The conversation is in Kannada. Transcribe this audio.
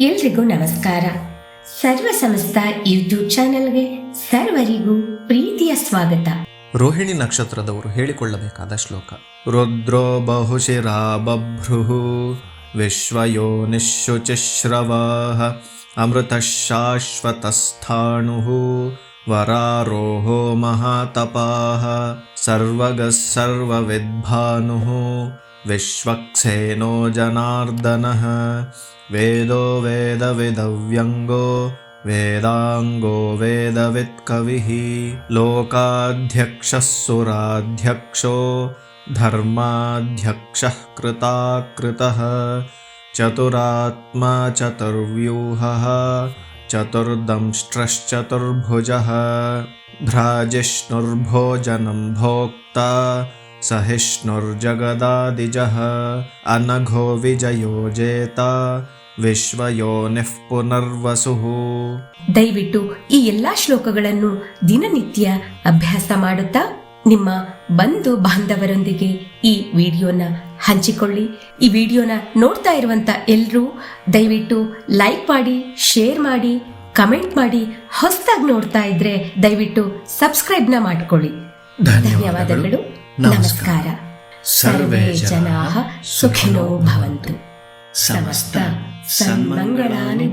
ಎಲ್ರಿಗೂ ನಮಸ್ಕಾರ. ಸರ್ವ ಸಮಸ್ತ ಯೂಟ್ಯೂಬ್ ಚಾನೆಲ್ಗೆ ಸರ್ವರಿಗೂ ಪ್ರೀತಿಯ ಸ್ವಾಗತ. ರೋಹಿಣಿ ನಕ್ಷತ್ರದವರು ಹೇಳಿಕೊಳ್ಳಬೇಕಾದ ಶ್ಲೋಕ. ರುದ್ರೋ ಬಹುಶಿರಾ ಬಭ್ರುಃ ವಿಶ್ವಯೋನಿಶ್ಶುಚಿಶ್ರವಃ ಅಮೃತಃ ಶಾಶ್ವತಸ್ಥಾಣುಃ ವರಾರೋಹೋ ಮಹಾತಪಾಃ ಸರ್ವಗಃ ಸರ್ವವಿದ್ಭಾನುಃ ವಿಶ್ವಕ್ಸೇನೋ ಜನಾರ್ದನಃ ವೇದೋ ವೇದವಿದವ್ಯಂಗೋ ವೇದಾಂಗೋ ವೇದವಿತ್ಕವಿಃ ಲೋಕಾಧ್ಯಕ್ಷಃ ಸುರಾಧ್ಯಕ್ಷೋ ಧರ್ಮಾಧ್ಯಕ್ಷಃ ಕೃತಾಕೃತಃ ಚತುರಾತ್ಮಾ ಚತುರ್ವ್ಯೂಹಃ ಚತುರ್ದಂಷ್ಟ್ರಶ್ಚತುರ್ಭುಜಃ ಭ್ರಾಜಿಷ್ಣುರ್ಭೋಜನಂ ಭೋಕ್ತಾ ಸಹಿಷ್ಣುರ್ಜಗದಾದಿಜಃ ಅನಘೋ ವಿಜಯೋ ಜೇತ ವಿಶ್ವಯೋನಿಃ ಪುನರ್ವಸುಃ. ದಯವಿಟ್ಟು ಈ ಎಲ್ಲಾ ಶ್ಲೋಕಗಳನ್ನು ದಿನನಿತ್ಯ ಅಭ್ಯಾಸ ಮಾಡುತ್ತಾ ನಿಮ್ಮ ಬಂಧು ಬಾಂಧವರೊಂದಿಗೆ ಈ ವಿಡಿಯೋನ ಹಂಚಿಕೊಳ್ಳಿ. ಈ ವಿಡಿಯೋನ ನೋಡ್ತಾ ಇರುವಂತ ಎಲ್ಲರೂ ದಯವಿಟ್ಟು ಲೈಕ್ ಮಾಡಿ, ಶೇರ್ ಮಾಡಿ, ಕಮೆಂಟ್ ಮಾಡಿ. ಹೊಸದಾಗಿ ನೋಡ್ತಾ ಇದ್ರೆ ದಯವಿಟ್ಟು ಸಬ್ಸ್ಕ್ರೈಬ್ನ ಮಾಡ್ಕೊಳ್ಳಿ. ಧನ್ಯವಾದಗಳು. ನಮಸ್ಕಾರ. ಸರ್ವೇ ಜನಾಃ ಸುಖಿನೋ ಭವಂತು. ಸಮಸ್ತ ಸನ್ಮಂಗಳಾನಿ